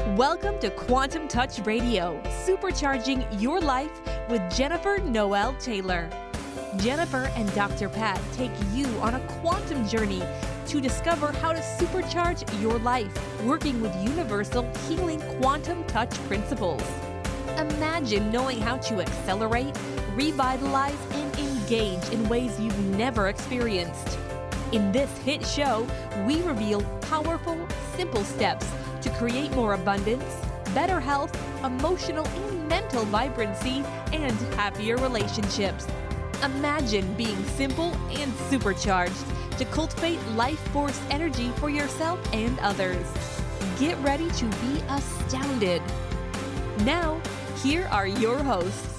Welcome to Quantum Touch Radio, supercharging your life with Jennifer Noel Taylor. Jennifer and Dr. Pat take you on a quantum journey to discover how to supercharge your life, working with universal healing quantum touch principles. Imagine knowing how to accelerate, revitalize, and engage in ways you've never experienced. In this hit show, we reveal powerful, simple steps to create more abundance, better health, emotional and mental vibrancy, and happier relationships. Imagine being simple and supercharged to cultivate life force energy for yourself and others. Get ready to be astounded. Now, here are your hosts.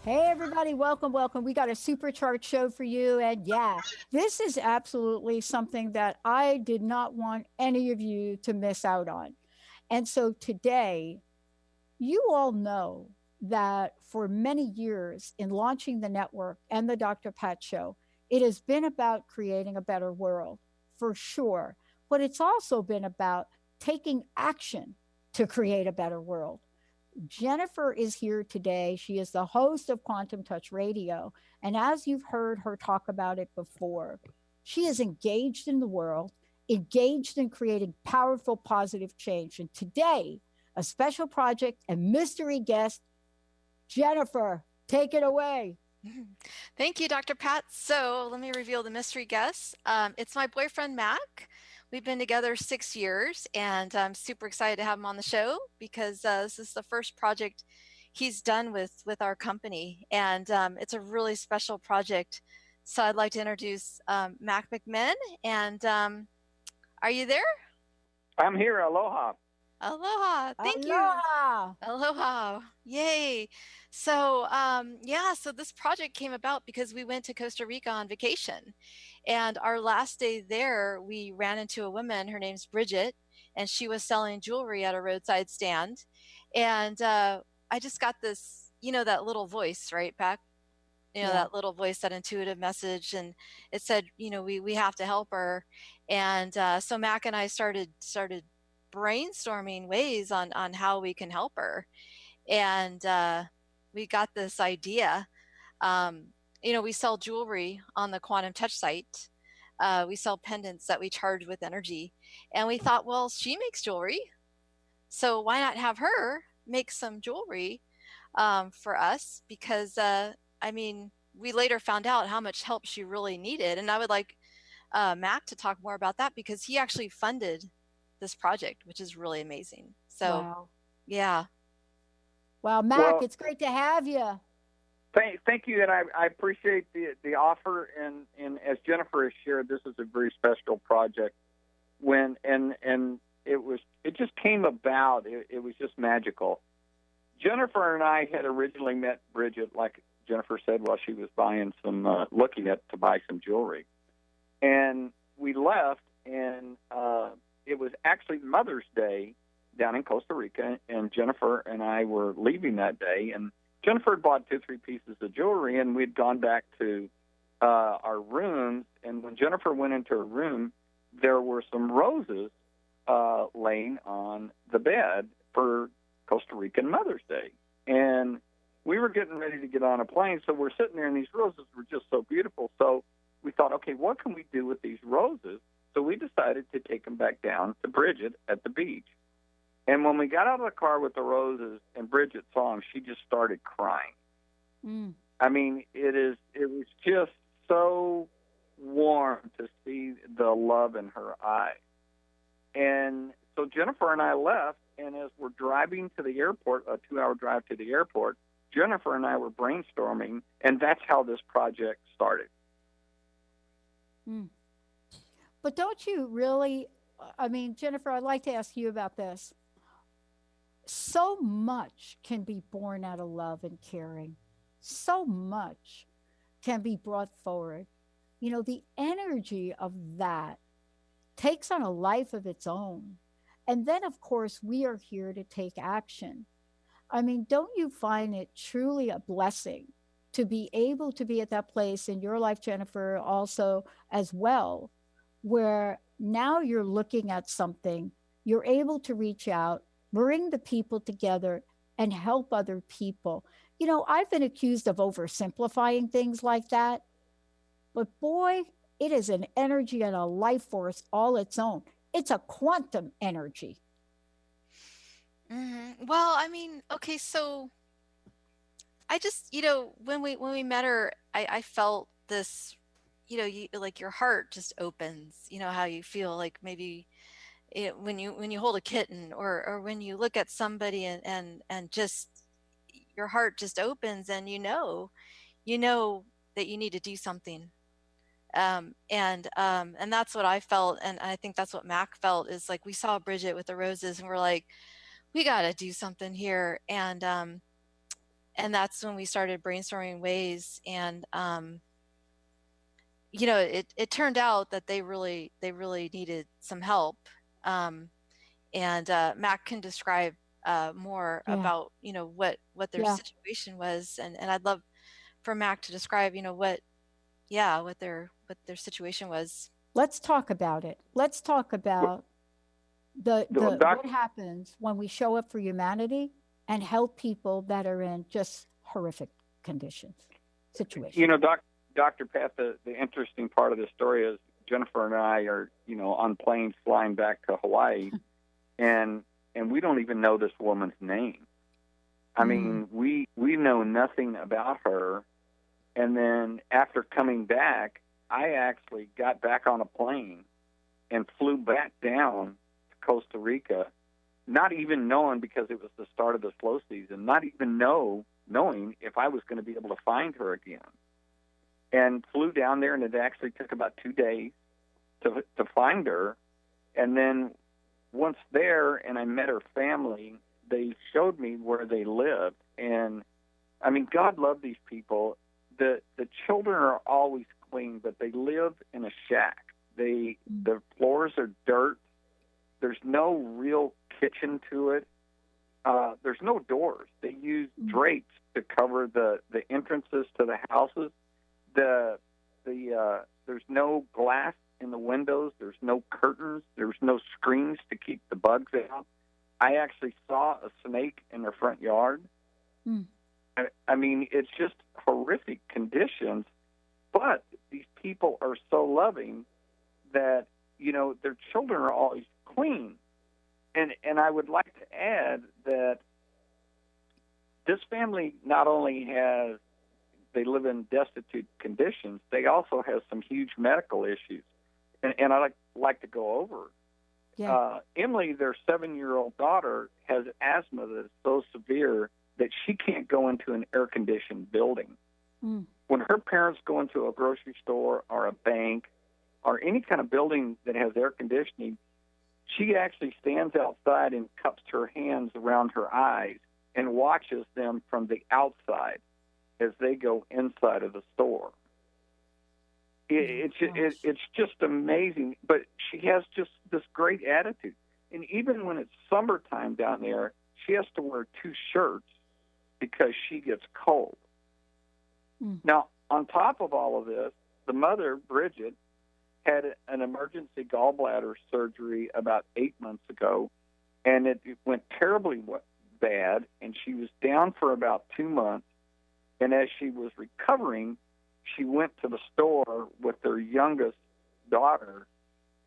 Hey everybody, welcome. We got a supercharged show for you. And yeah, this is absolutely something that I did not want any of you to miss out on. And so today, you all know that for many years in launching the network and the Dr. Pat Show, it has been about creating a better world, for sure. But it's also been about taking action to create a better world. Jennifer is here today. She is the host of Quantum Touch Radio. And as you've heard her talk about it before, she is engaged in the world, engaged in creating powerful, positive change. And today, a special project and mystery guest, Jennifer, take it away. Thank you, Dr. Pat. So let me reveal the mystery guest. It's my boyfriend, Mac. We've been together 6 years, and I'm super excited to have him on the show because this is the first project he's done with our company, and it's a really special project. So I'd like to introduce Mac McMinn, and are you there? I'm here. Aloha. Aloha. Thank Aloha. you. Aloha. Yay. So, so this project came about because we went to Costa Rica on vacation. And our last day there, we ran into a woman. Her name's Bridget, and she was selling jewelry at a roadside stand. And I just got this, that little voice, right, Pat? That little voice, that intuitive message. And it said, we have to help her. And so Mac and I started brainstorming ways on how we can help her. And we got this idea. We sell jewelry on the Quantum Touch site. We sell pendants that we charge with energy. And we thought, well, she makes jewelry, so why not have her make some jewelry for us? Because, we later found out how much help she really needed. And I would like Mac to talk more about that because he actually funded this project, which is really amazing. So, wow. Yeah. Wow, Mac, it's great to have you. Thank you, and I appreciate the offer. And as Jennifer has shared, this is a very special project. It just came about. It was just magical. Jennifer and I had originally met Bridget, like Jennifer said, while she was buying looking to buy some jewelry, and we left. And it was actually Mother's Day down in Costa Rica, and Jennifer and I were leaving that day, and Jennifer had bought 2-3 pieces of jewelry, and we'd gone back to our rooms, and when Jennifer went into her room, there were some roses laying on the bed for Costa Rican Mother's Day. And we were getting ready to get on a plane, so we're sitting there, and these roses were just so beautiful. So we thought, okay, what can we do with these roses? So we decided to take them back down to Bridget at the beach. And when we got out of the car with the roses and Bridget saw them, she just started crying. Mm. It was just so warm to see the love in her eyes. And so Jennifer and I left, and as we're driving to the airport, a 2-hour drive to the airport, Jennifer and I were brainstorming, and that's how this project started. Mm. But don't you really, Jennifer, I'd like to ask you about this. So much can be born out of love and caring. So much can be brought forward. The energy of that takes on a life of its own. And then, of course, we are here to take action. Don't you find it truly a blessing to be able to be at that place in your life, Jennifer, also as well, where now you're looking at something you're able to reach out, bring the people together, and help other people. You know, I've been accused of oversimplifying things like that, but boy, it is an energy and a life force all its own. It's a quantum energy. Well, I mean, okay, so I just, when we met her, I felt this, like your heart just opens. You know how you feel like maybe when you hold a kitten, or when you look at somebody, and just your heart just opens, and you know that you need to do something. And that's what I felt, and I think that's what Mac felt, is like we saw Bridget with the roses, and we're like, we got to do something here. And that's when we started brainstorming ways. And it turned out that they really needed some help. um, and Mac can describe more Yeah. about what their Yeah. situation was, and I'd love for Mac to describe what their situation was. Let's talk about it. Let's talk Well, about the Doc, what happens when we show up for humanity and help people that are in just horrific conditions, situations. Dr. Pat, the interesting part of the story is Jennifer and I are, on planes flying back to Hawaii, and we don't even know this woman's name. I mean, we know nothing about her. And then after coming back, I actually got back on a plane and flew back down to Costa Rica, not even knowing, because it was the start of the slow season, not even knowing if I was going to be able to find her again. And flew down there, and it actually took about 2 days to find her. And then once there, and I met her family, they showed me where they lived. And, I mean, God loved these people. The children are always clean, but they live in a shack. The floors are dirt. There's no real kitchen to it. There's no doors. They use drapes to cover the entrances to the houses. There's no glass in the windows. There's no curtains. There's no screens to keep the bugs out. I actually saw a snake in their front yard. I mean, it's just horrific conditions, but these people are so loving that, their children are always clean. And I would like to add that this family not only they live in destitute conditions, they also have some huge medical issues. And I'd like to go over. Yeah. Emily, their 7-year-old daughter, has asthma that is so severe that she can't go into an air-conditioned building. When her parents go into a grocery store or a bank or any kind of building that has air conditioning, she actually stands outside and cups her hands around her eyes and watches them from the outside as they go inside of the store. It's just amazing. But she has just this great attitude. And even when it's summertime down there, she has to wear 2 shirts because she gets cold. Now, on top of all of this, the mother, Bridget, had an emergency gallbladder surgery about 8 months ago, and it went terribly bad, and she was down for about 2 months. And as she was recovering, she went to the store with their youngest daughter,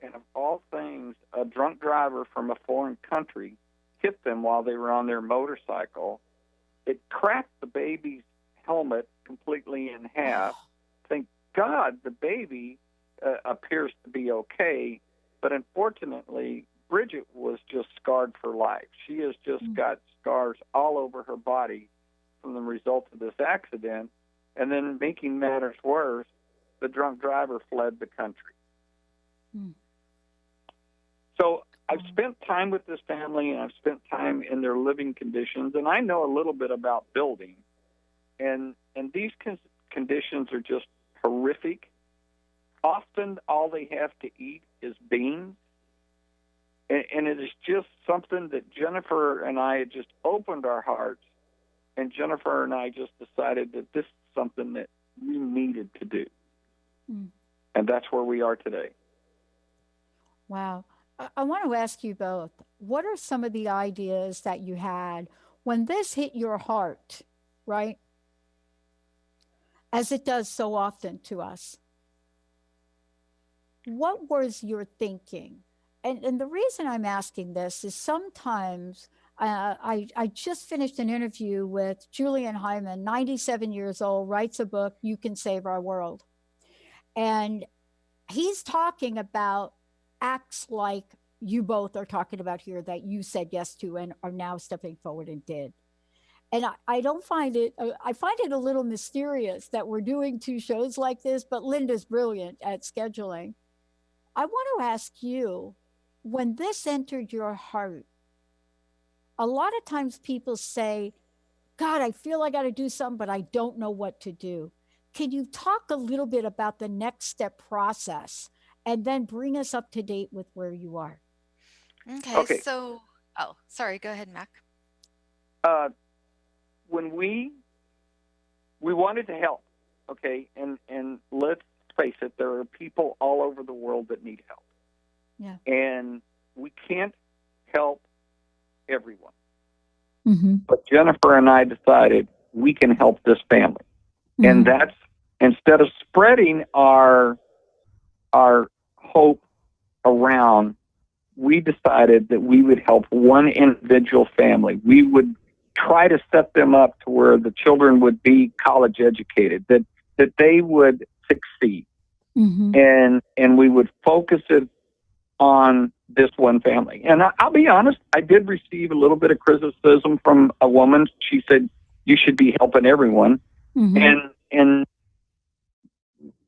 and of all things, a drunk driver from a foreign country hit them while they were on their motorcycle. It cracked the baby's helmet completely in half. Thank God the baby appears to be okay, but unfortunately, Bridget was just scarred for life. She has just got scars all over her body from the result of this accident. And then, making matters worse, the drunk driver fled the country. So I've spent time with this family, and I've spent time in their living conditions, and I know a little bit about building. And these conditions are just horrific. Often all they have to eat is beans. And it is just something that Jennifer and I had just opened our hearts, and Jennifer and I just decided that this is something that we needed to do. And that's where we are today. Wow. I want to ask you both, what are some of the ideas that you had when this hit your heart, right? As it does so often to us. What was your thinking? And the reason I'm asking this is sometimes I just finished an interview with Julian Hyman, 97 years old, writes a book, You Can Save Our World. And he's talking about acts like you both are talking about here that you said yes to and are now stepping forward and did. And I don't find it, I find it a little mysterious that we're doing two shows like this, but Linda's brilliant at scheduling. I want to ask you, when this entered your heart, a lot of times people say, God, I feel I got to do something, but I don't know what to do. Can you talk a little bit about the next step process and then bring us up to date with where you are? Okay. So, oh, sorry. Go ahead, Mac. When we wanted to help, okay, and let's face it, there are people all over the world that need help. Yeah. And we can't help everyone. Mm-hmm. But Jennifer and I decided we can help this family. Mm-hmm. And that's, instead of spreading our hope around, we decided that we would help one individual family. We would try to set them up to where the children would be college educated, that they would succeed. Mm-hmm. And we would focus it on this one family. And I'll be honest, I did receive a little bit of criticism from a woman. She said, you should be helping everyone. Mm-hmm. And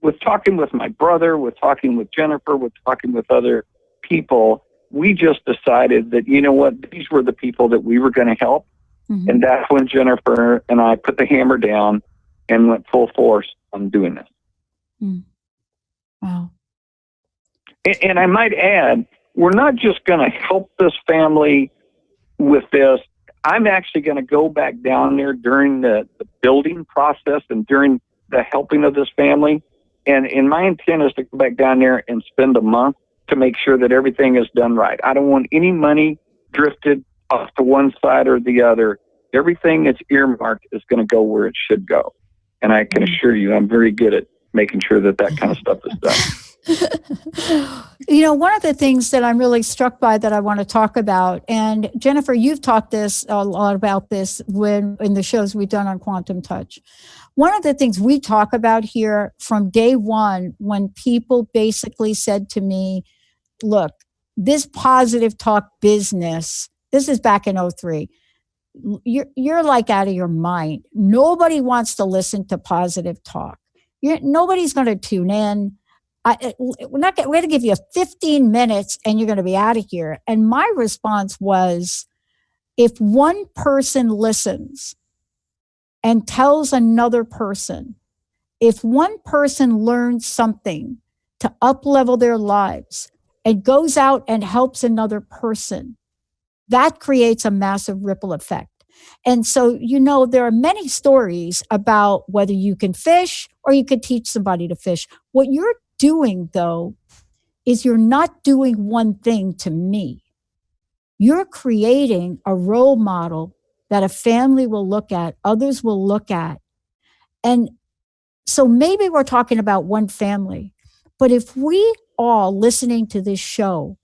with talking with my brother, with talking with Jennifer, with talking with other people, we just decided that, you know what, these were the people that we were going to help. Mm-hmm. And that's when Jennifer and I put the hammer down and went full force on doing this. Mm. Wow. And I might add, we're not just going to help this family with this. I'm actually going to go back down there during the building process and during the helping of this family. And my intent is to go back down there and spend a month to make sure that everything is done right. I don't want any money drifted off to one side or the other. Everything that's earmarked is going to go where it should go. And I can assure you, I'm very good at making sure that kind of stuff is done. You know, one of the things that I'm really struck by that I want to talk about, and Jennifer, you've talked this a lot about this when in the shows we've done on Quantum Touch. One of the things we talk about here from day one, when people basically said to me, look, this positive talk business, this is back in 2003. You're like out of your mind. Nobody wants to listen to positive talk. Nobody's going to tune in. We're going to give you 15 minutes and you're going to be out of here. And my response was, if one person listens and tells another person, if one person learns something to up-level their lives and goes out and helps another person, that creates a massive ripple effect. And so, you know, there are many stories about whether you can fish or you could teach somebody to fish. What you're doing, though, is you're not doing one thing to me. You're creating a role model that a family will look at, others will look at. And so maybe we're talking about one family, but if we all listening to this show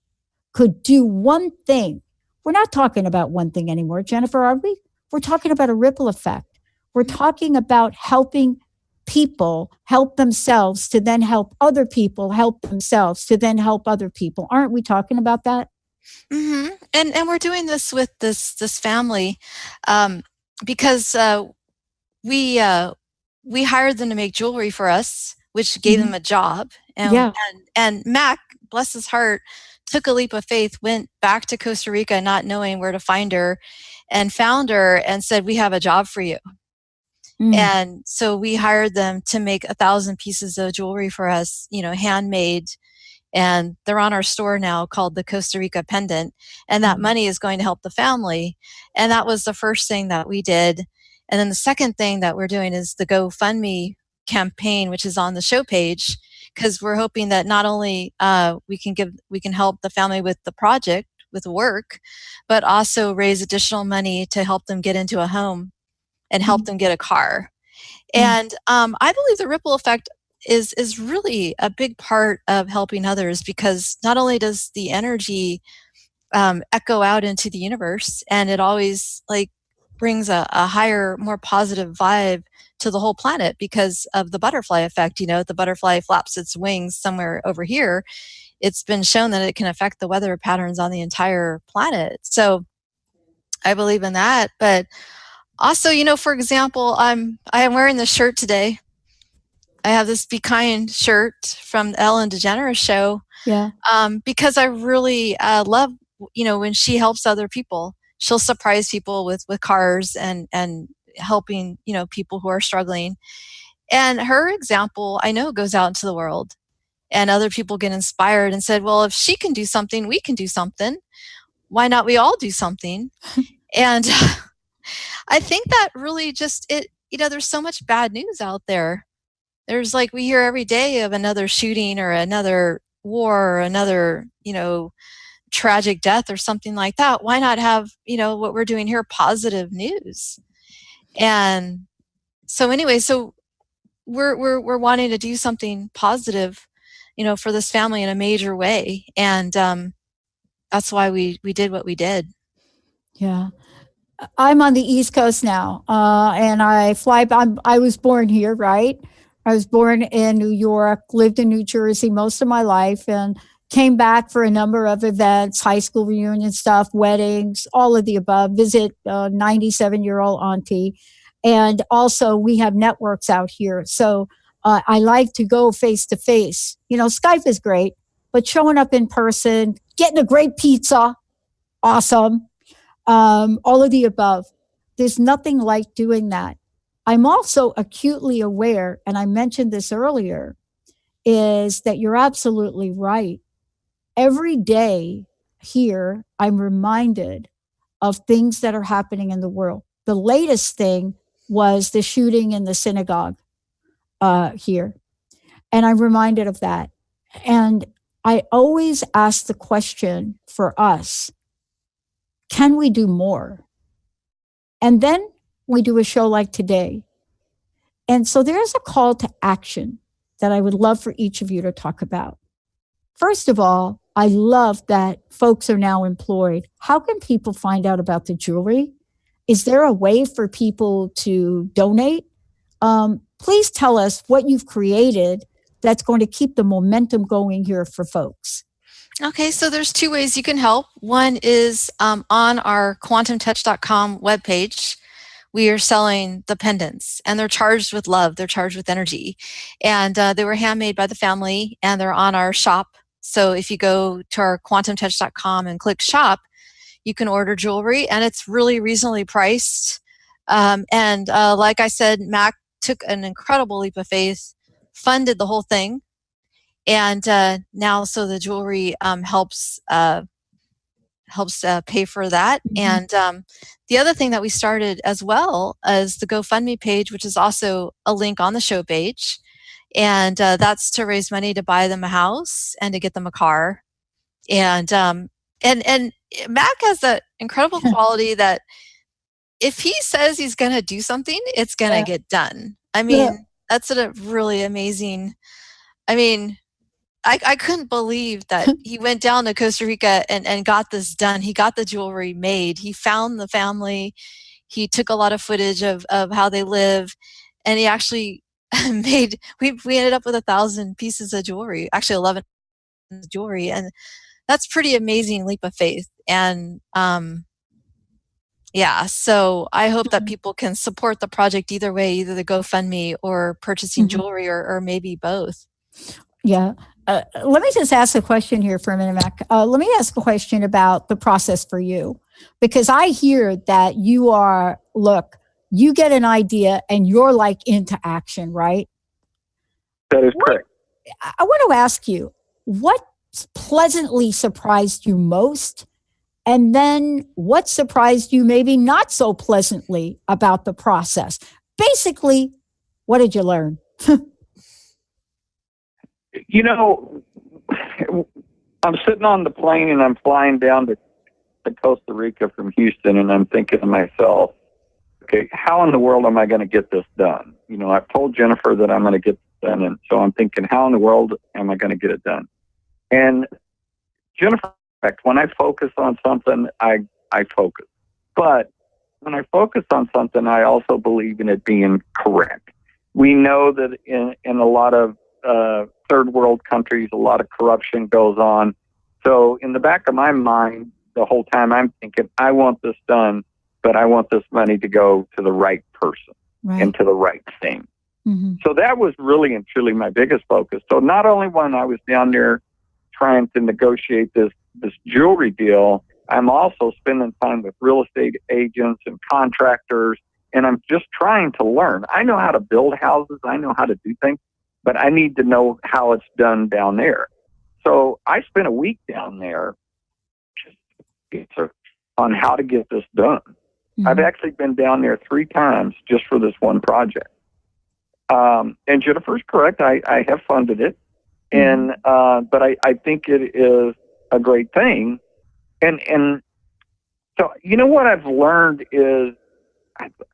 could do one thing, we're not talking about one thing anymore, Jennifer, are we? We're talking about a ripple effect. We're talking about helping people help themselves to then help other people help themselves to then help other people. Aren't we talking about that? Mm-hmm. And we're doing this with this family because we hired them to make jewelry for us, which gave them a job. And Mac, bless his heart, took a leap of faith, went back to Costa Rica not knowing where to find her, and found her and said, we have a job for you. And so we hired them to make 1,000 pieces of jewelry for us, you know, handmade. And they're on our store now called the Costa Rica Pendant. And that money is going to help the family. And that was the first thing that we did. And then the second thing that we're doing is the GoFundMe campaign, which is on the show page, because we're hoping that not only we can help the family with the project, with work, but also raise additional money to help them get into a home and help them get a car. And I believe the ripple effect is really a big part of helping others, because not only does the energy echo out into the universe, and it always like brings a higher, more positive vibe to the whole planet because of the butterfly effect. You know, the butterfly flaps its wings somewhere over here. It's been shown that it can affect the weather patterns on the entire planet. So I believe in that. But also, you know, for example, I am wearing this shirt today. I have this Be Kind shirt from the Ellen DeGeneres show. Yeah. Because I really love, you know, when she helps other people. She'll surprise people with cars and helping, you know, people who are struggling. And her example, I know, goes out into the world, and other people get inspired and said, well, if she can do something, we can do something. Why not we all do something? And I think that really just, you know, there's so much bad news out there. There's like, we hear every day of another shooting or another war or another, you know, tragic death or something like that. Why not have, you know, what we're doing here, positive news? And so anyway, so we're wanting to do something positive, you know, for this family in a major way. And that's why we did what we did. Yeah. I'm on the East Coast now, and I fly. I was born here, right? I was born in New York, lived in New Jersey most of my life, and came back for a number of events, high school reunion stuff, weddings, all of the above, visit a 97-year-old auntie. And also we have networks out here. So I like to go face to face. You know, Skype is great, but showing up in person, getting a great pizza, awesome. All of the above. There's nothing like doing that. I'm also acutely aware, and I mentioned this earlier, is that you're absolutely right. Every day here, I'm reminded of things that are happening in the world. The latest thing was the shooting in the synagogue here. And I'm reminded of that. And I always ask the question for us, can we do more? And then we do a show like today. And so there's a call to action that I would love for each of you to talk about. First of all, I love that folks are now employed. How can people find out about the jewelry? Is there a way for people to donate? Please tell us what you've created that's going to keep the momentum going here for folks. Okay, so there's two ways you can help. One is on our quantumtouch.com webpage. We are selling the pendants, and they're charged with love. They're charged with energy. And they were handmade by the family, and they're on our shop. So if you go to our quantumtouch.com and click shop, you can order jewelry, and it's really reasonably priced. And like I said, Mac took an incredible leap of faith, funded the whole thing. And now, so the jewelry helps pay for that. Mm-hmm. And the other thing that we started as well is the GoFundMe page, which is also a link on the show page. And that's to raise money to buy them a house and to get them a car. And Mac has that incredible quality that if he says he's going to do something, it's going to get done. I mean, that's a really amazing. I mean, I couldn't believe that he went down to Costa Rica and got this done. He got the jewelry made. He found the family. He took a lot of footage of how they live, and he actually made. We ended up with 1,000 pieces of jewelry. Actually, 11 jewelry, and that's pretty amazing leap of faith. And yeah, so I hope that people can support the project either way, either the GoFundMe or purchasing jewelry, or maybe both. Yeah. Let me just ask a question here for a minute, Mac. Let me ask a question about the process for you, because I hear that you are, look, you get an idea and you're like into action, right? That is correct. I want to ask you, what pleasantly surprised you most? And then what surprised you maybe not so pleasantly about the process? Basically, what did you learn? You know, I'm sitting on the plane and I'm flying down to Costa Rica from Houston, and I'm thinking to myself, okay, how in the world am I going to get this done? You know, I've told Jennifer that I'm going to get this done, and so I'm thinking, how in the world am I going to get it done? And Jennifer, when I focus on something, I focus. But when I focus on something, I also believe in it being correct. We know that in a lot of third world countries, a lot of corruption goes on. So in the back of my mind, the whole time I'm thinking, I want this done, but I want this money to go to the right person and to the right thing. Mm-hmm. So that was really and truly my biggest focus. So not only when I was down there trying to negotiate this jewelry deal, I'm also spending time with real estate agents and contractors, and I'm just trying to learn. I know how to build houses. I know how to do things, but I need to know how it's done down there. So I spent a week down there on how to get this done. Mm-hmm. I've actually been down there 3 times just for this one project. And Jennifer's correct. I have funded it, and but I think it is a great thing. And so, you know what I've learned is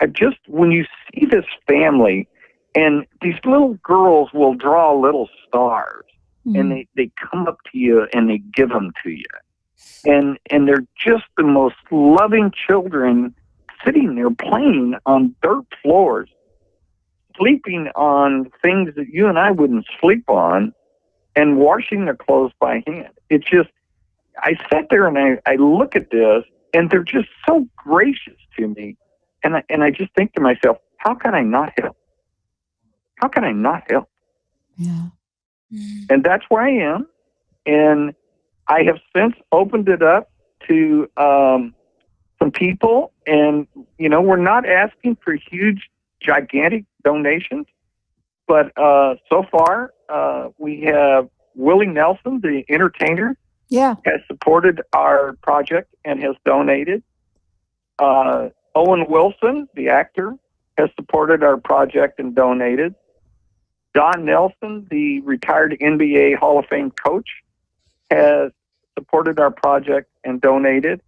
I just, when you see this family, and these little girls will draw little stars, and they come up to you and they give them to you. And they're just the most loving children sitting there playing on dirt floors, sleeping on things that you and I wouldn't sleep on, and washing their clothes by hand. It's just, I sat there and I look at this, and they're just so gracious to me. And I just think to myself, how can I not help? How can I not help? Yeah. And that's where I am. And I have since opened it up to some people, and, you know, we're not asking for huge, gigantic donations, but so far we have Willie Nelson, the entertainer, has supported our project and has donated. Owen Wilson, the actor, has supported our project and donated. Don Nelson, the retired NBA Hall of Fame coach, has supported our project and donated.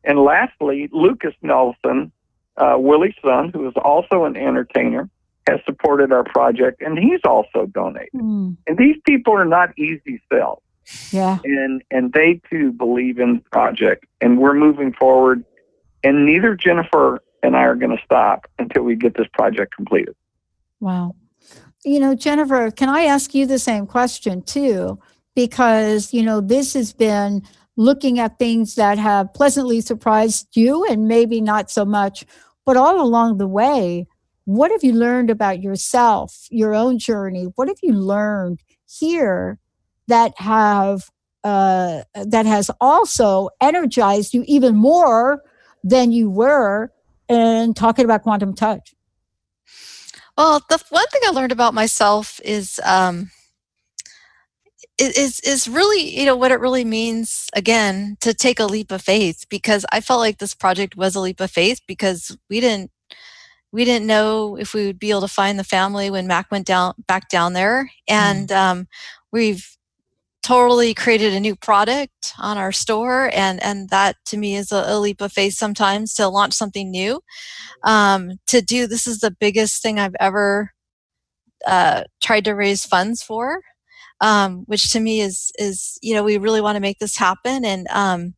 And lastly, Lucas Nelson, Willie's son, who is also an entertainer, has supported our project, and he's also donated. And these people are not easy sells. Yeah. And they too believe in the project, and we're moving forward. And neither Jennifer and I are going to stop until we get this project completed. Wow. You know, Jennifer, can I ask you the same question too? Because, you know, this has been looking at things that have pleasantly surprised you and maybe not so much, but all along the way, what have you learned about yourself, your own journey? What have you learned here that has also energized you even more than you were in talking about quantum touch? Well, the one thing I learned about myself is really, you know, what it really means, again, to take a leap of faith, because I felt like this project was a leap of faith because we didn't know if we would be able to find the family when Mac went back down there. And we've totally created a new product on our store, and that to me is a leap of faith sometimes, to launch something new. This is the biggest thing I've ever tried to raise funds for, which to me is, you know, we really want to make this happen. And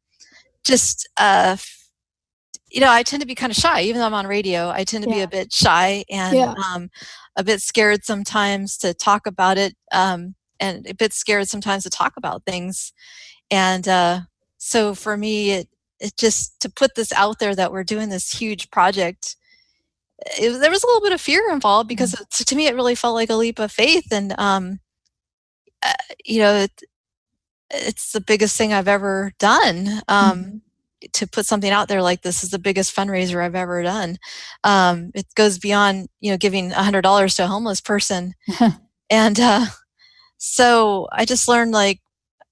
you know, I tend to be kind of shy, even though I'm on radio. I tend to be a bit shy and a bit scared sometimes to talk about it, and a bit scared sometimes to talk about things. And so for me, it just, to put this out there that we're doing this huge project, there was a little bit of fear involved, because to me it really felt like a leap of faith. And you know, it's the biggest thing I've ever done. To put something out there like this is the biggest fundraiser I've ever done. It goes beyond, you know, giving $100 to a homeless person. And so I just learned, like,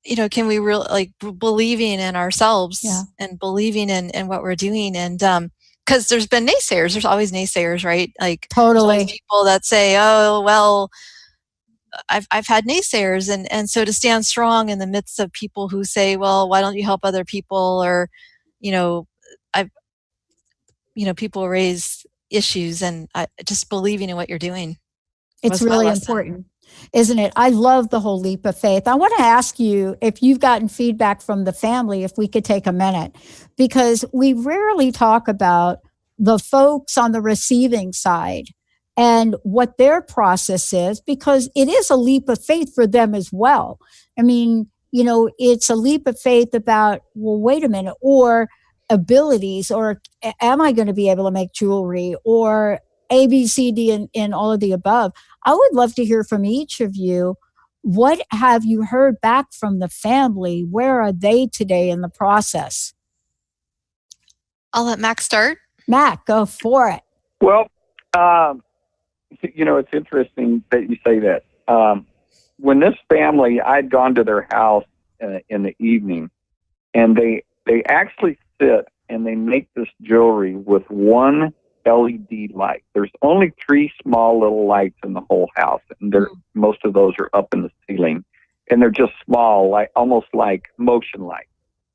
you know, can we really, like, believing in ourselves and believing in what we're doing. And because there's been naysayers. There's always naysayers, right? Like, totally, there's always people that say, oh, well, I've had naysayers, and so to stand strong in the midst of people who say, well, why don't you help other people? Or, I've, people raise issues, and just believing in what you're doing It's was my really lesson. important, isn't it? I love the whole leap of faith. I want to ask you if you've gotten feedback from the family, if we could take a minute, because we rarely talk about the folks on the receiving side and what their process is, because it is a leap of faith for them as well. I mean, it's a leap of faith about, well, wait a minute, or abilities, or am I going to be able to make jewelry, or A, B, C, D, and all of the above. I would love to hear from each of you. What have you heard back from the family? Where are they today in the process? I'll let Mac start. Mac, go for it. Well, it's interesting that you say that. When this family, I'd gone to their house in the evening, and they actually sit and they make this jewelry with one LED light. There's only 3 small little lights in the whole house, and most of those are up in the ceiling, and they're just small, like almost like motion lights.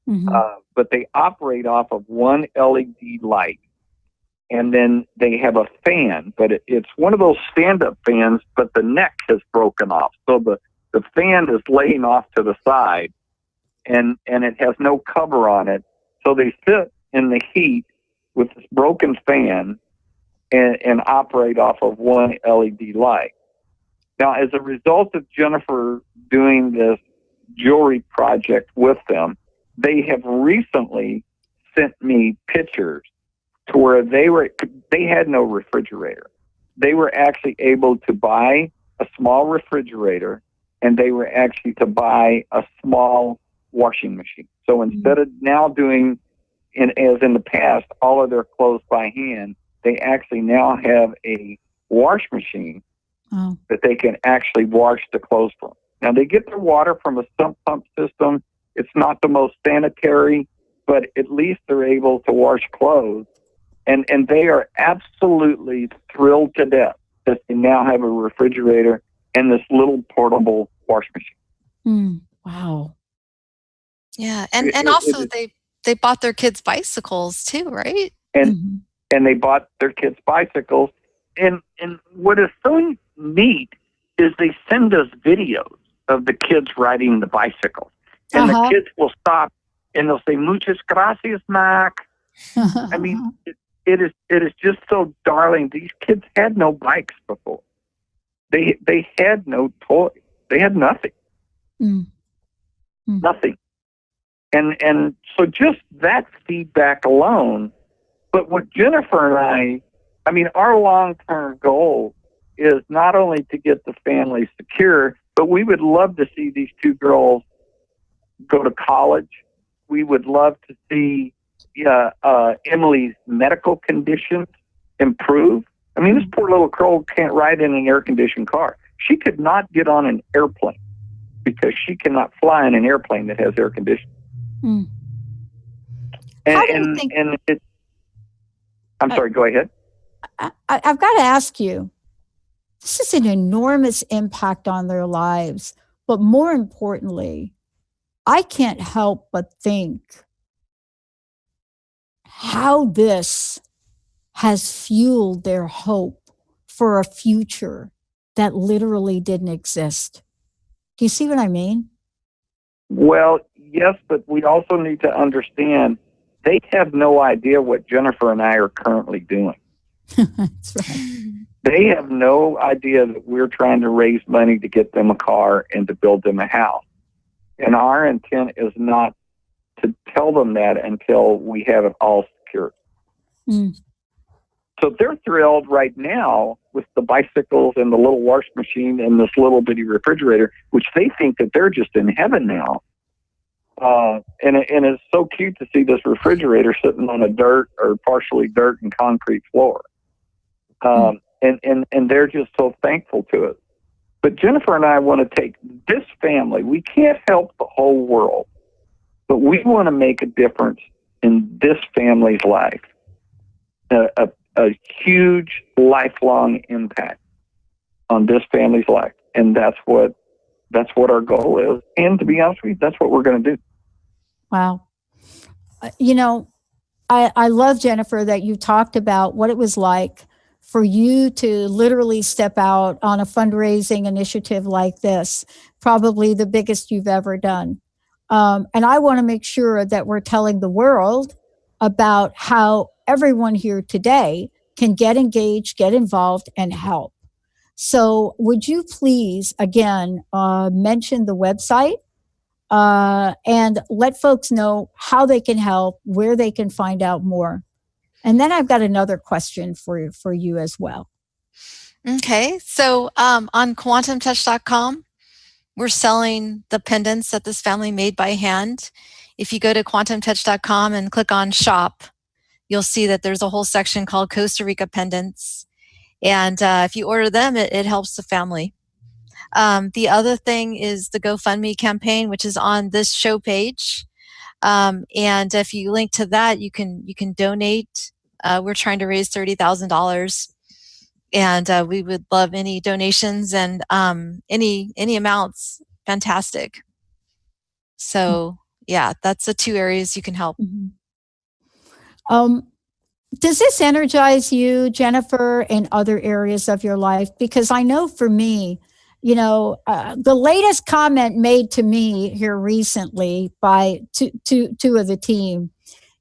Mm-hmm. But they operate off of one LED light, and then they have a fan, but it's one of those stand-up fans, but the neck has broken off, so the fan is laying off to the side, and it has no cover on it. So they sit in the heat with this broken fan and operate off of one LED light. Now, as a result of Jennifer doing this jewelry project with them, they have recently sent me pictures to where they had no refrigerator. They were actually able to buy a small refrigerator, and they were actually to buy a small washing machine. So instead of now doing, as in the past, all of their clothes by hand, they actually now have a wash machine that they can actually wash the clothes from. Now, they get their water from a sump pump system. It's not the most sanitary, but at least they're able to wash clothes. And they are absolutely thrilled to death that they now have a refrigerator and this little portable wash machine. Wow. Yeah, and also they bought their kids bicycles too, right? And they bought their kids bicycles. And what is so neat is they send us videos of the kids riding the bicycles. And the kids will stop and they'll say, "Muchas gracias, Mac." I mean, it is just so darling. These kids had no bikes before. They had no toys. They had nothing. Nothing. And so just that feedback alone. But what Jennifer and I mean, our long-term goal is not only to get the family secure, but we would love to see these 2 girls go to college. We would love to see Emily's medical conditions improve. I mean, this poor little girl can't ride in an air-conditioned car. She could not get on an airplane because she cannot fly in an airplane that has air conditioning. I'm sorry, go ahead. I've got to ask you, this is an enormous impact on their lives, but more importantly, I can't help but think how this has fueled their hope for a future that literally didn't exist. Do you see what I mean? Well, yes, but we also need to understand they have no idea what Jennifer and I are currently doing. That's right. They have no idea that we're trying to raise money to get them a car and to build them a house. And our intent is not to tell them that until we have it all secured. So they're thrilled right now with the bicycles and the little wash machine and this little bitty refrigerator, which they think that they're just in heaven now. And it's so cute to see this refrigerator sitting on a dirt or partially dirt and concrete floor. And they're just so thankful to it. But Jennifer and I want to take this family. We can't help the whole world, but we want to make a difference in this family's life, a huge lifelong impact on this family's life. and that's what our goal is. And to be honest with you, that's what we're going to do. Wow. You know, I love, Jennifer, that you talked about what it was like for you to literally step out on a fundraising initiative like this, probably the biggest you've ever done. And I want to make sure that we're telling the world about how everyone here today can get engaged, get involved, and help. So would you please, again, mention the website and let folks know how they can help, where they can find out more. And then I've got another question for you as well. Okay, so on quantumtouch.com, we're selling the pendants that this family made by hand. If you go to quantumtouch.com and click on shop, you'll see that there's a whole section called Costa Rica pendants. And if you order them, it helps the family. The other thing is the GoFundMe campaign, which is on this show page. And if you link to that, you can donate. We're trying to raise $30,000, and we would love any donations, and any amounts. Fantastic. So yeah, that's the two areas you can help. Does this energize you, Jennifer, in other areas of your life? Because I know for me, the latest comment made to me here recently by two of the team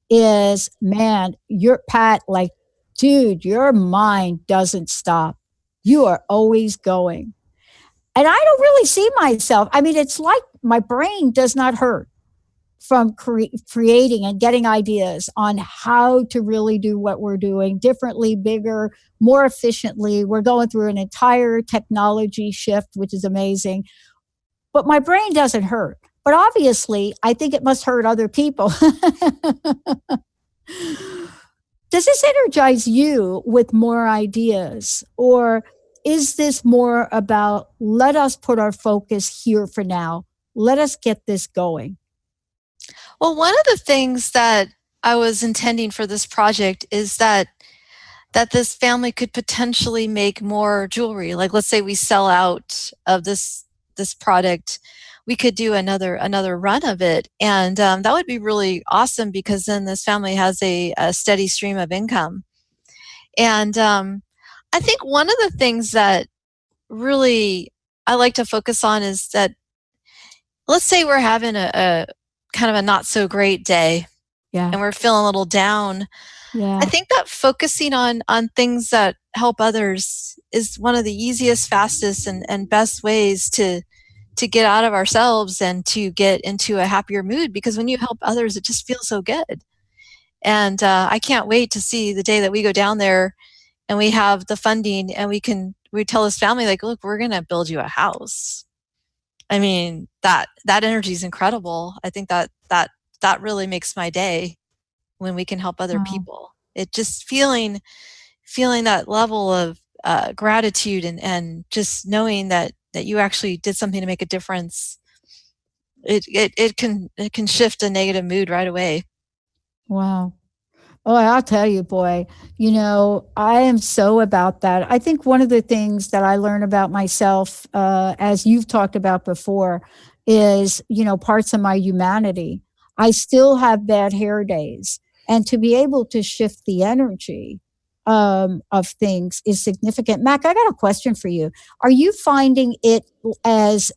is, man, you're Pat, like, dude, your mind doesn't stop. You are always going. And I don't really see myself. I mean, it's like my brain does not hurt from creating and getting ideas on how to really do what we're doing differently, bigger, more efficiently. We're going through an entire technology shift, which is amazing. But my brain doesn't hurt. But obviously, I think it must hurt other people. Does this energize you with more ideas? Or is this more about, let us put our focus here for now? Let us get this going. Well, one of the things that I was intending for this project is that this family could potentially make more jewelry. Like, let's say we sell out of this product, we could do another run of it, and that would be really awesome, because then this family has a steady stream of income. And I think one of the things that really I like to focus on is that, let's say we're having a kind of a not so great day, and we're feeling a little down. I think that focusing on things that help others is one of the easiest, fastest, and best ways to get out of ourselves and to get into a happier mood, because when you help others, it just feels so good. And I can't wait to see the day that we go down there and we have the funding, and we tell this family, like, look, we're going to build you a house. I mean, that energy is incredible. I think that really makes my day when we can help other people. It just feeling that level of gratitude, and just knowing that you actually did something to make a difference. It can shift a negative mood right away. Wow. Oh, I'll tell you, boy, I am so about that. I think one of the things that I learn about myself, as you've talked about before, is, parts of my humanity. I still have bad hair days. And to be able to shift the energy of things is significant. Mac, I got a question for you. Are you finding it as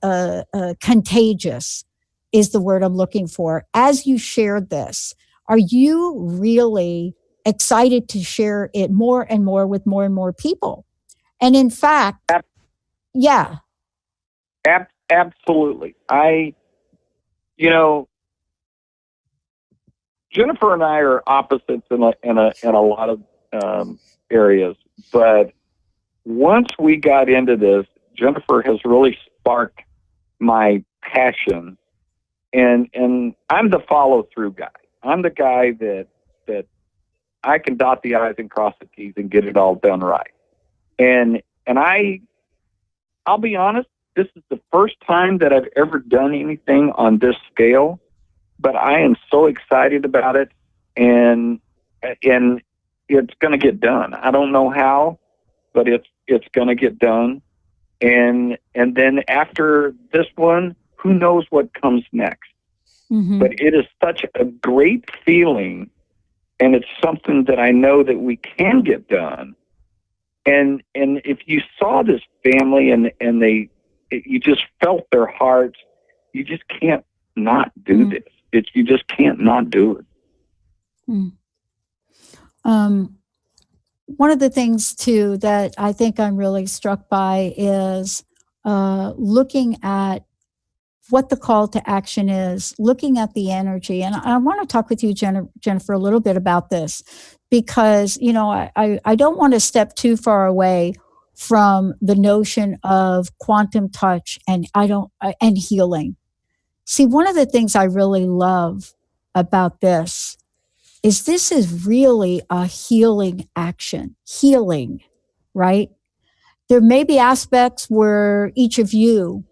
contagious, is the word I'm looking for, as you shared this? Are you really excited to share it more and more with more and more people? And in fact, Absolutely. Jennifer and I are opposites in a lot of areas, but once we got into this, Jennifer has really sparked my passion, and I'm the follow through guy. I'm the guy that I can dot the I's and cross the T's and get it all done right. And I'll be honest, this is the first time that I've ever done anything on this scale, but I am so excited about it, and it's going to get done. I don't know how, but it's going to get done. and then after this one, who knows what comes next? But it is such a great feeling, and it's something that I know that we can get done. And if you saw this family and you just felt their hearts, you just can't not do this. You just can't not do it. One of the things too that I think I'm really struck by is looking at what the call to action is, looking at the energy. And I want to talk with you, Jennifer, a little bit about this, because, you know, I don't want to step too far away from the notion of quantum touch and and healing. See, one of the things I really love about this is really a healing action, right? There may be aspects where each of you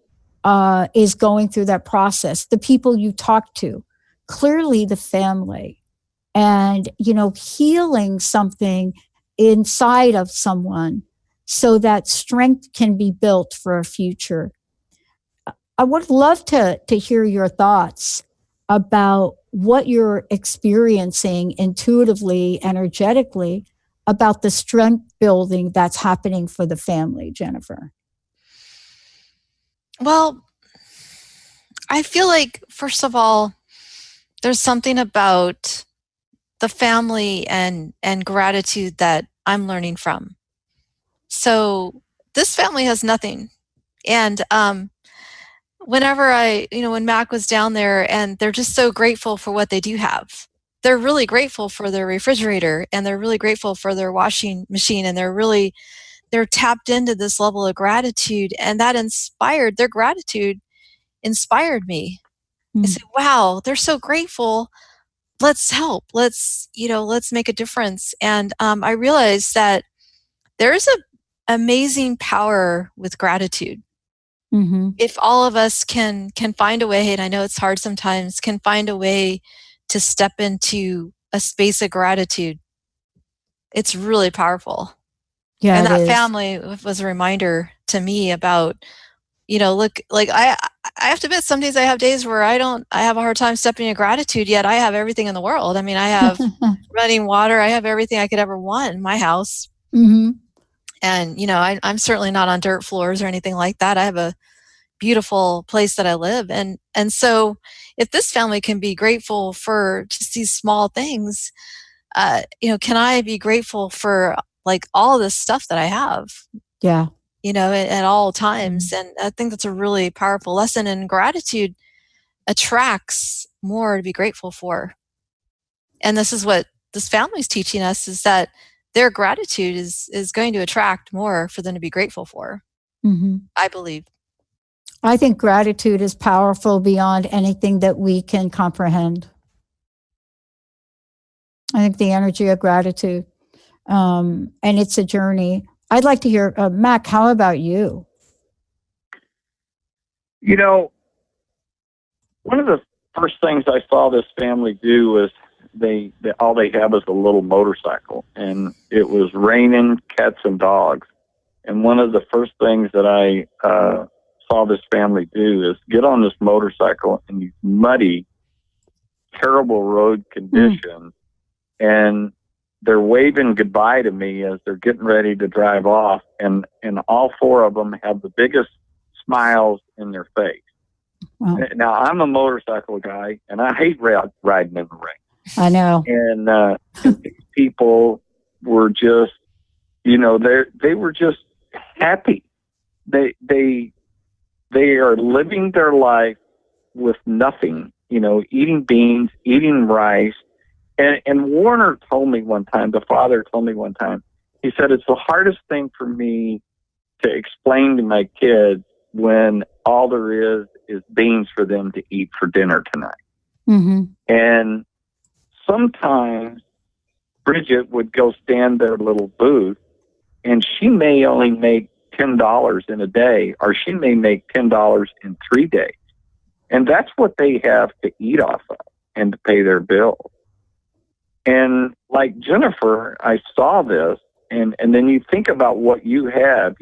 is going through that process, the people you talk to, clearly the family, and, you know, healing something inside of someone so that strength can be built for a future. I would love to hear your thoughts about what you're experiencing intuitively, energetically, about the strength building that's happening for the family, Jennifer. Well, I feel like, first of all, there's something about the family and gratitude that I'm learning from. So this family has nothing. And whenever when Mac was down there, and they're just so grateful for what they do have. They're really grateful for their refrigerator, and they're really grateful for their washing machine, and they're tapped into this level of gratitude, and that their gratitude inspired me. I said, wow, they're so grateful. Let's help. Let's make a difference. And I realized that there's an amazing power with gratitude. If all of us can find a way, and I know it's hard sometimes, can find a way to step into a space of gratitude, it's really powerful. Yeah, and that is. family was a reminder to me about, look, like I have to admit, some days I have days where I have a hard time stepping in gratitude, yet I have everything in the world. I mean, I have running water, I have everything I could ever want in my house. And, I'm certainly not on dirt floors or anything like that. I have a beautiful place that I live. And so if this family can be grateful for just these small things, can I be grateful for like all this stuff that I have? Yeah. At all times. And I think that's a really powerful lesson, and gratitude attracts more to be grateful for. And this is what this family is teaching us, is that their gratitude is going to attract more for them to be grateful for. I believe. I think gratitude is powerful beyond anything that we can comprehend. I think the energy of gratitude, and it's a journey. I'd like to hear, Mac, how about you? One of the first things I saw this family do was all they have is a little motorcycle, and it was raining cats and dogs. And one of the first things that I saw this family do is get on this motorcycle in these muddy, terrible road conditions, and they're waving goodbye to me as they're getting ready to drive off, and all four of them have the biggest smiles in their face. Wow. Now, I'm a motorcycle guy, and I hate riding in the rain. I know. And these people were just, they were just happy. They are living their life with nothing, eating beans, eating rice. And Warner told me one time, the father told me one time, he said, it's the hardest thing for me to explain to my kids when all there is beans for them to eat for dinner tonight. And sometimes Bridget would go stand their little booth, and she may only make $10 in a day, or she may make $10 in 3 days. And that's what they have to eat off of and to pay their bills. And like Jennifer, I saw this, and then you think about what you have,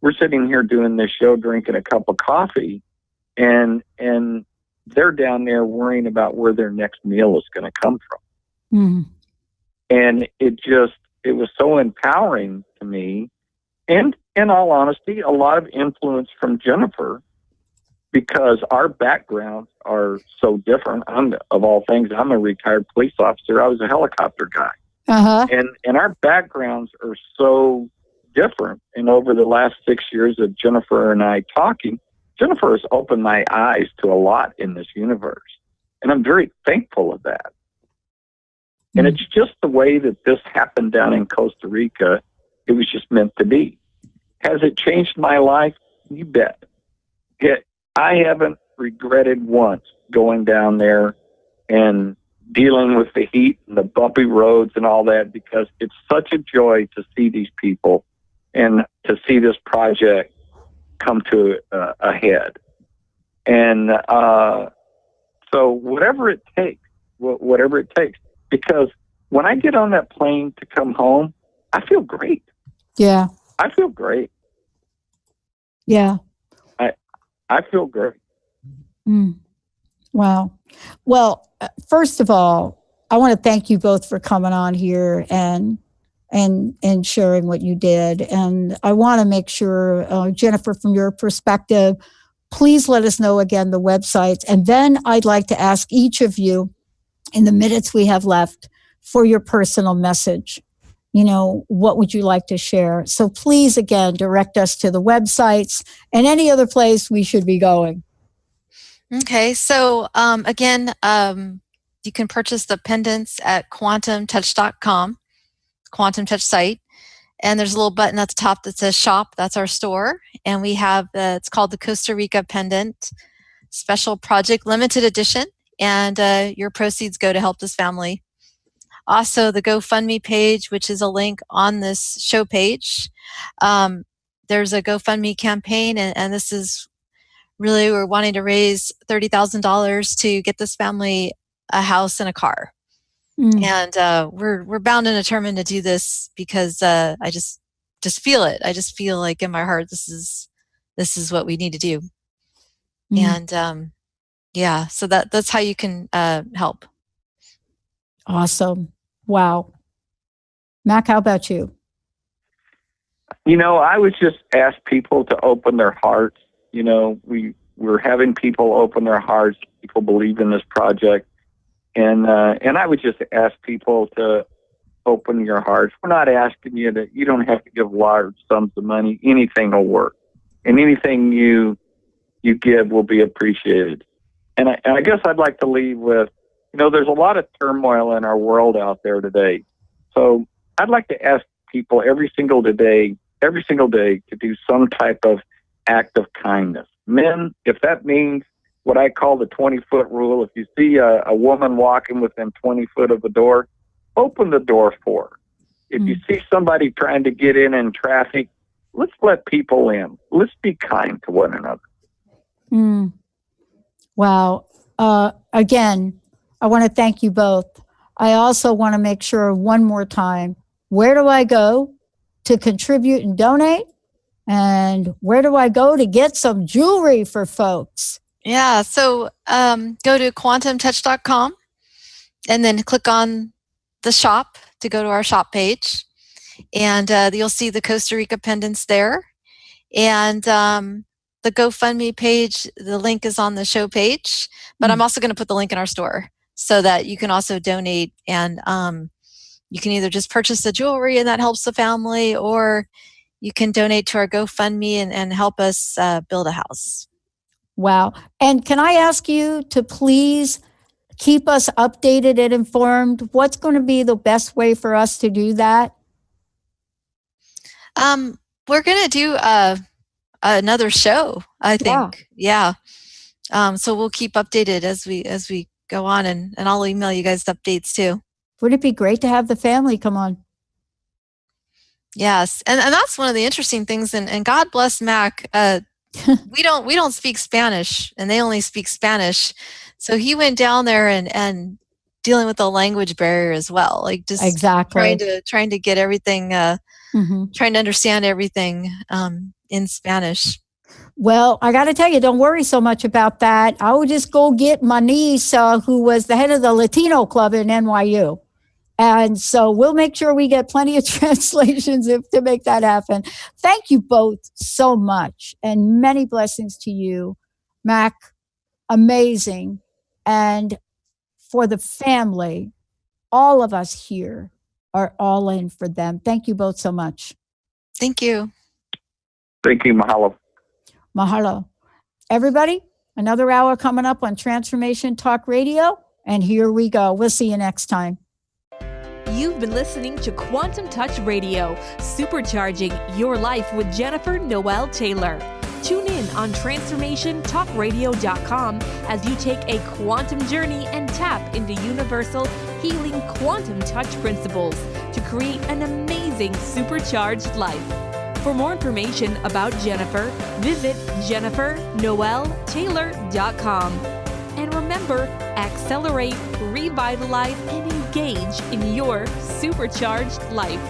we're sitting here doing this show, drinking a cup of coffee, and they're down there worrying about where their next meal is going to come from. Mm. And it was so empowering to me. And in all honesty, a lot of influence from Jennifer, because our backgrounds are so different. Of all things, I'm a retired police officer. I was a helicopter guy. Uh-huh. And our backgrounds are so different. And over the last 6 years of Jennifer and I talking, Jennifer has opened my eyes to a lot in this universe. And I'm very thankful of that. And it's just the way that this happened down in Costa Rica. It was just meant to be. Has it changed my life? You bet. I haven't regretted once going down there and dealing with the heat and the bumpy roads and all that, because it's such a joy to see these people and to see this project come to a head. And so whatever it takes, because when I get on that plane to come home, I feel great. Yeah. I feel great. Yeah. I feel great. Mm. Wow. Well, first of all, I want to thank you both for coming on here and sharing what you did. And I want to make sure, Jennifer, from your perspective, please let us know again the websites. And then I'd like to ask each of you, in the minutes we have left, for your personal message. What would you like to share? So please, again, direct us to the websites and any other place we should be going. Okay, so again, you can purchase the pendants at quantumtouch.com, Quantum Touch site. And there's a little button at the top that says shop. That's our store. And we have, it's called the Costa Rica Pendant Special Project Limited Edition. And your proceeds go to help this family. Also, the GoFundMe page, which is a link on this show page. There's a GoFundMe campaign, and this is really, we're wanting to raise $30,000 to get this family a house and a car. And we're bound and determined to do this because I just feel it. I just feel like in my heart, this is what we need to do. And yeah, so that's how you can help. Awesome. Wow. Mac, how about you? I would just ask people to open their hearts. We're having people open their hearts. People believe in this project. And I would just ask people to open your hearts. We're not asking you that you don't have to give large sums of money. Anything will work. And anything you give will be appreciated. And I guess I'd like to leave with, there's a lot of turmoil in our world out there today. So I'd like to ask people every single day to do some type of act of kindness. Men, if that means what I call the 20-foot rule, if you see a woman walking within 20 foot of the door, open the door for her. If you see somebody trying to get in traffic, let's let people in. Let's be kind to one another. Wow. Again, I want to thank you both. I also want to make sure one more time, where do I go to contribute and donate? And where do I go to get some jewelry for folks? Yeah, so go to quantumtouch.com and then click on the shop to go to our shop page. And you'll see the Costa Rica pendants there. And the GoFundMe page, the link is on the show page. But I'm also going to put the link in our store so that you can also donate. And you can either just purchase the jewelry and that helps the family, or you can donate to our GoFundMe and help us build a house. Wow. And can I ask you to please keep us updated and informed? What's going to be the best way for us to do that? We're going to do another show, I think. Yeah. So we'll keep updated as we go on, and I'll email you guys the updates too. Would it be great to have the family come on? Yes. And that's one of the interesting things. And God bless Mac. We don't speak Spanish, and they only speak Spanish. So he went down there and dealing with the language barrier as well, like just exactly trying to get everything, trying to understand everything. in Spanish. Well, I got to tell you, don't worry so much about that. I will just go get my niece, who was the head of the Latino club in NYU. And so we'll make sure we get plenty of translations to make that happen. Thank you both so much, and many blessings to you, Mac. Amazing. And for the family, all of us here are all in for them. Thank you both so much. Thank you. Thank you. Mahalo. Mahalo. Everybody, another hour coming up on Transformation Talk Radio. And here we go. We'll see you next time. You've been listening to Quantum Touch Radio, supercharging your life with Jennifer Noel Taylor. Tune in on transformationtalkradio.com as you take a quantum journey and tap into universal healing quantum touch principles to create an amazing supercharged life. For more information about Jennifer, visit jennifernoeltaylor.com. And remember, accelerate, revitalize, and engage in your supercharged life.